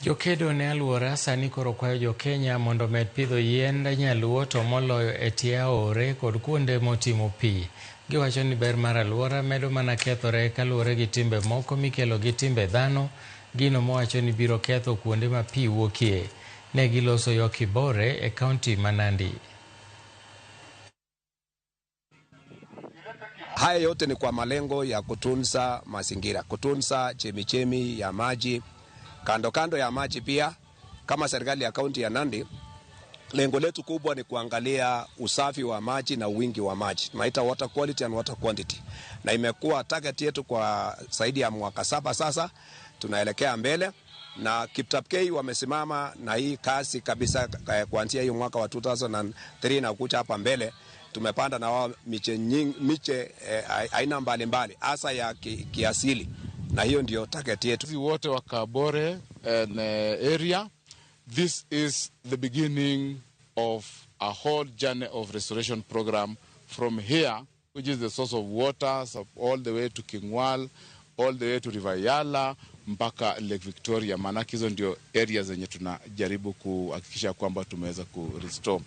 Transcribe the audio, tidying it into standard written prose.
Jokedne aluora sani koro kwayo Jokenya mondo omed pidho yiende nyaluo to moloyo e tie aore kod kuonde motimo pi. Giwacho ni ber mar aluora medo mana kethore kaluwore gi timbe moko mikelo gi timbe dhano, gino mowacho ni biro ketho kuonde ma pi wuokie. Ne giloso Yokibore e kaunti ma Nandi. Haya yote ni kwa malengo ya kutunza mazingira, kutunza chemichemi ya maji, kando ya maji pia. Kama serikali ya kaunti ya Nandi, lengo letu kubwa ni kuangalia usafi wa maji na wingi wa maji. Tunaita water quality and water quantity. Na imekuwa target yetu kwa zaidi ya mwaka 7 sasa. Tunaelekea mbele na Kiptapkei wamesimama na hii kasi kabisa kuanzia hiyo mwaka wa 2003 na kuja hapa mbele. Tumepanda na wao miche aina mbalimbali hasa ya kiasili, na hiyo ndio target yetu. Sisi wote wa Kabore area, this is the beginning of a whole journey of restoration program from here, which is the source of water, so all the way to Kingwal, all the way to River Yala mpaka Lake Victoria. Maana hizo ndio areas zenye tunajaribu kuhakikisha kwamba tumeweza ku restore.